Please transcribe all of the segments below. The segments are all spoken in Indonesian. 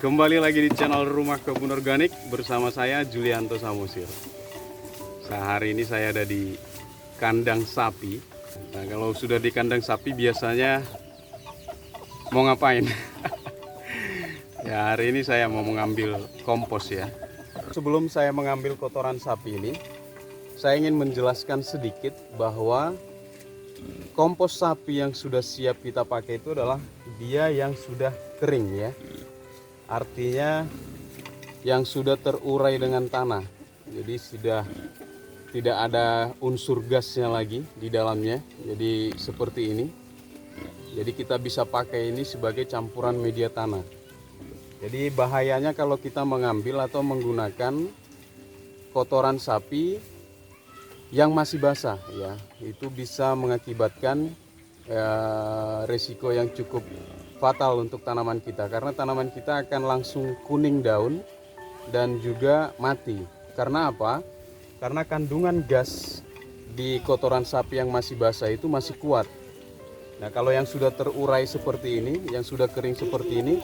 Kembali lagi di channel Rumah Kebun Organik bersama saya Julianto Samosir. Hari ini saya ada di kandang sapi. Nah, kalau sudah di kandang sapi biasanya mau ngapain? Ya, hari ini saya mau mengambil kompos ya. Sebelum saya mengambil kotoran sapi ini, saya ingin menjelaskan sedikit bahwa kompos sapi yang sudah siap kita pakai itu adalah dia yang sudah kering ya. Artinya yang sudah terurai dengan tanah. Jadi sudah tidak ada unsur gasnya lagi di dalamnya. Jadi seperti ini. Jadi kita bisa pakai ini sebagai campuran media tanah. Jadi bahayanya kalau kita mengambil atau menggunakan kotoran sapi yang masih basah ya, itu bisa mengakibatkan resiko yang cukup fatal untuk tanaman kita, karena tanaman kita akan langsung kuning daun dan juga mati. Karena apa? Karena kandungan gas di kotoran sapi yang masih basah itu masih kuat. Nah, kalau yang sudah terurai seperti ini, yang sudah kering seperti ini,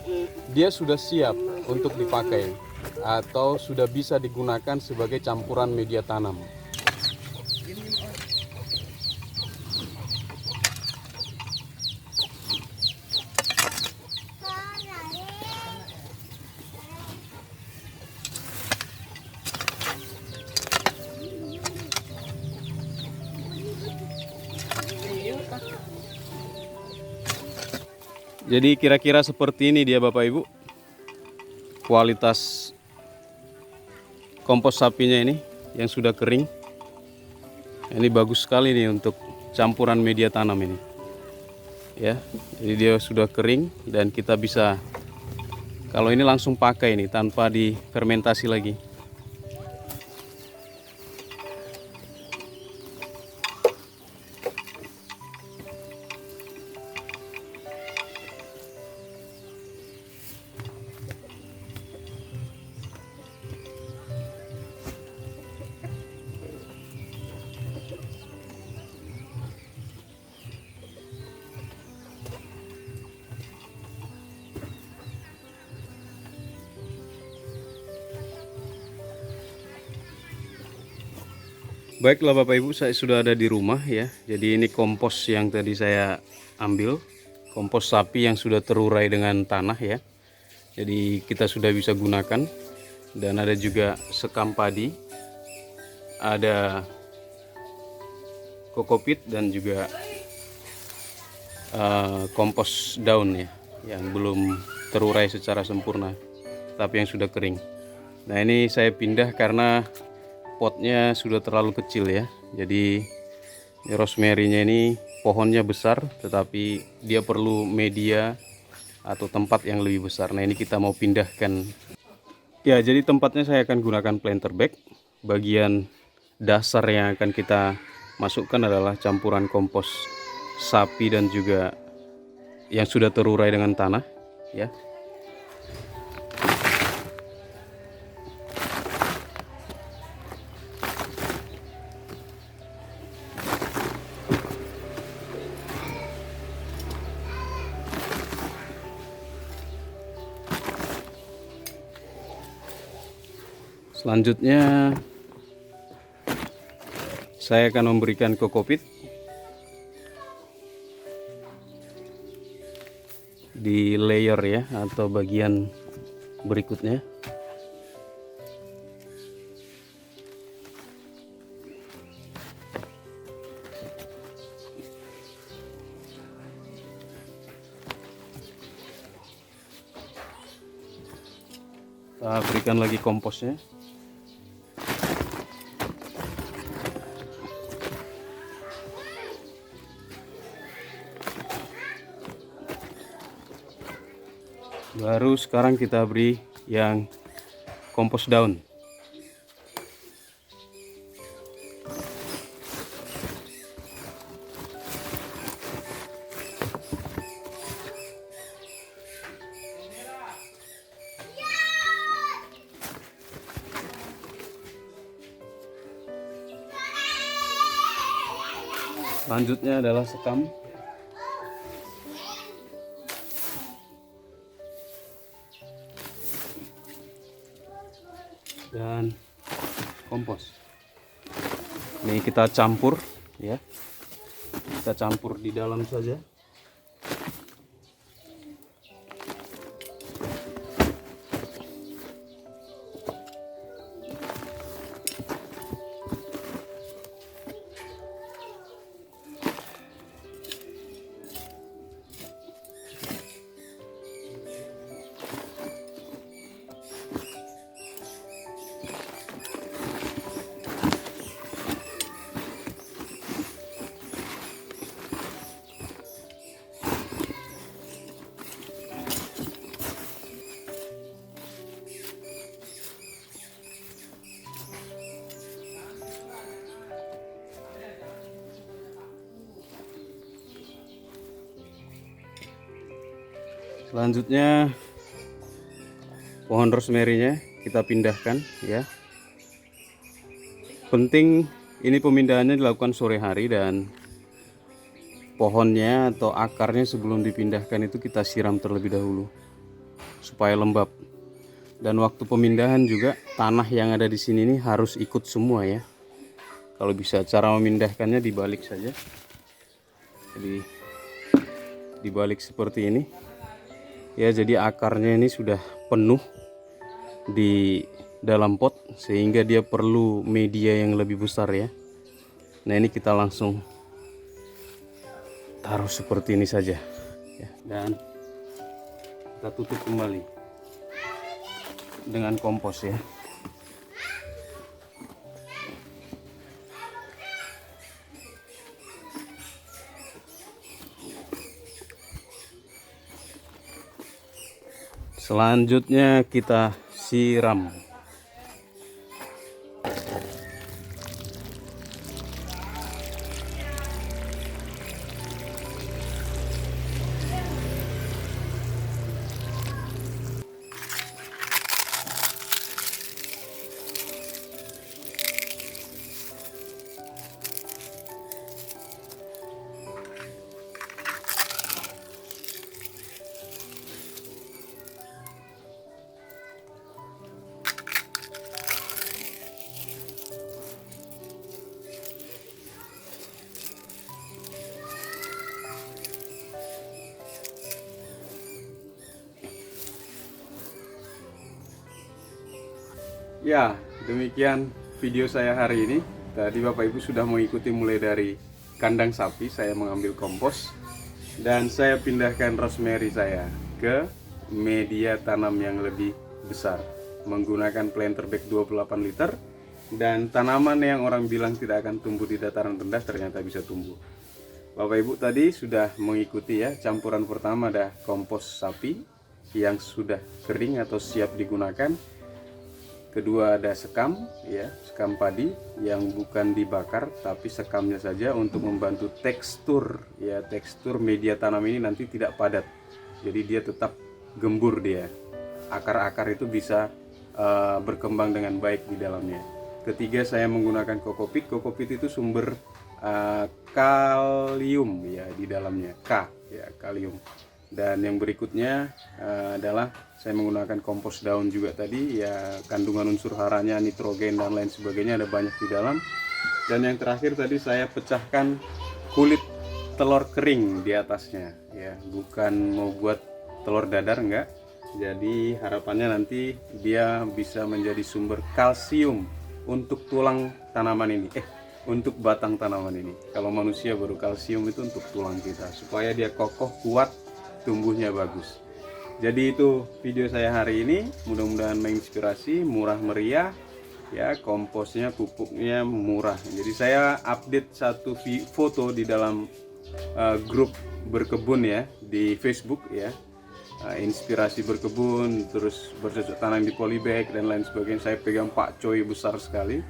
dia sudah siap untuk dipakai atau sudah bisa digunakan sebagai campuran media tanam. Jadi kira-kira seperti ini dia Bapak Ibu, kualitas kompos sapinya ini yang sudah kering. Ini bagus sekali nih untuk campuran media tanam ini ya. Jadi dia sudah kering dan kita bisa, kalau ini langsung pakai ini tanpa difermentasi lagi. Baiklah Bapak Ibu, saya sudah ada di rumah ya. Jadi ini kompos yang tadi saya ambil, kompos sapi yang sudah terurai dengan tanah ya. Jadi kita sudah bisa gunakan. Dan ada juga sekam padi, ada kokopit dan juga kompos daun ya, yang belum terurai secara sempurna, tapi yang sudah kering. Nah, ini saya pindah karena potnya sudah terlalu kecil ya. Jadi rosemary-nya ini pohonnya besar, tetapi dia perlu media atau tempat yang lebih besar. Nah, ini kita mau pindahkan. Ya, jadi tempatnya saya akan gunakan planter bag. Bagian dasar yang akan kita masukkan adalah campuran kompos sapi dan juga yang sudah terurai dengan tanah ya. Selanjutnya saya akan memberikan kokopit di layer ya, atau bagian berikutnya. Kita berikan lagi komposnya. Baru sekarang kita beri yang kompos daun. Selanjutnya adalah sekam. dan kompos. Ini kita campur ya. Kita campur di dalam saja. Selanjutnya pohon rosemary-nya kita pindahkan ya. Penting ini pemindahannya dilakukan sore hari, dan pohonnya atau akarnya sebelum dipindahkan itu kita siram terlebih dahulu supaya lembab. Dan waktu pemindahan juga tanah yang ada di sini ini harus ikut semua ya. Kalau bisa cara memindahkannya dibalik saja. Jadi dibalik seperti ini. Ya, jadi akarnya ini sudah penuh di dalam pot sehingga dia perlu media yang lebih besar ya. Nah, ini kita langsung taruh seperti ini saja ya, dan kita tutup kembali dengan kompos ya. Selanjutnya kita siram. Ya, demikian video saya hari ini. Tadi Bapak Ibu sudah mengikuti mulai dari kandang sapi, saya mengambil kompos, dan saya pindahkan rosemary saya ke media tanam yang lebih besar menggunakan planter bag 28 liter, dan tanaman yang orang bilang tidak akan tumbuh di dataran rendah ternyata bisa tumbuh. Bapak Ibu tadi sudah mengikuti ya, campuran pertama ada kompos sapi yang sudah kering atau siap digunakan. Kedua ada sekam ya, sekam padi yang bukan dibakar tapi sekamnya saja untuk membantu tekstur ya, tekstur media tanam ini nanti tidak padat. Jadi dia tetap gembur dia. Akar-akar itu bisa berkembang dengan baik di dalamnya. Ketiga saya menggunakan kokopit. Kokopit itu sumber kalium ya di dalamnya, K ya, kalium. Dan yang berikutnya adalah saya menggunakan kompos daun juga tadi ya, kandungan unsur haranya, nitrogen dan lain sebagainya ada banyak di dalam. Dan yang terakhir tadi saya pecahkan kulit telur kering di atasnya ya, bukan mau buat telur dadar enggak. Jadi harapannya nanti dia bisa menjadi sumber kalsium untuk tulang tanaman ini, untuk batang tanaman ini. Kalau manusia baru kalsium itu untuk tulang kita supaya dia kokoh, kuat, tumbuhnya bagus. Jadi itu video saya hari ini, mudah-mudahan menginspirasi, murah meriah ya, komposnya, pupuknya murah. Jadi saya update satu foto di dalam grup berkebun ya di Facebook ya, inspirasi berkebun, terus bercocok tanam di polybag dan lain sebagainya. Saya pegang Pak Coy besar sekali.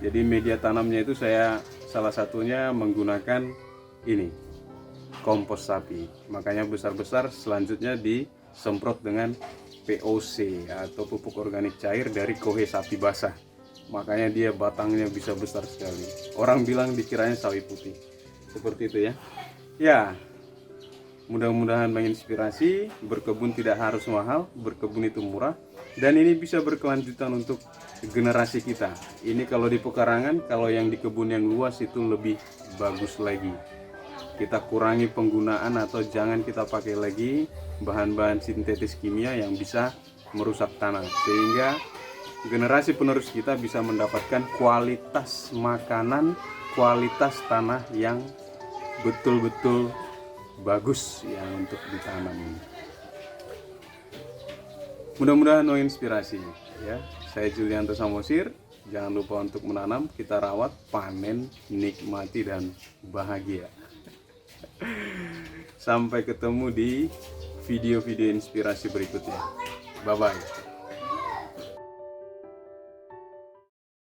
Jadi media tanamnya itu saya salah satunya menggunakan ini, kompos sapi. Makanya besar-besar, selanjutnya disemprot dengan POC atau pupuk organik cair dari kohe sapi basah. Makanya dia batangnya bisa besar sekali. Orang bilang dikiranya sawi putih. Seperti itu ya. Ya, Mudah-mudahan menginspirasi. Berkebun tidak harus mahal, berkebun itu murah, dan ini bisa berkelanjutan untuk generasi kita. Ini kalau di pekarangan, kalau yang di kebun yang luas itu lebih bagus lagi. Kita kurangi penggunaan atau jangan kita pakai lagi bahan-bahan sintetis kimia yang bisa merusak tanah, sehingga generasi penerus kita bisa mendapatkan kualitas makanan, kualitas tanah yang betul-betul bagus yang untuk ditanam. Mudah-mudahan menginspirasi ya. Saya Julianto Samosir. Jangan lupa untuk menanam, kita rawat, panen, nikmati dan bahagia. Sampai ketemu di video-video inspirasi berikutnya. Bye bye.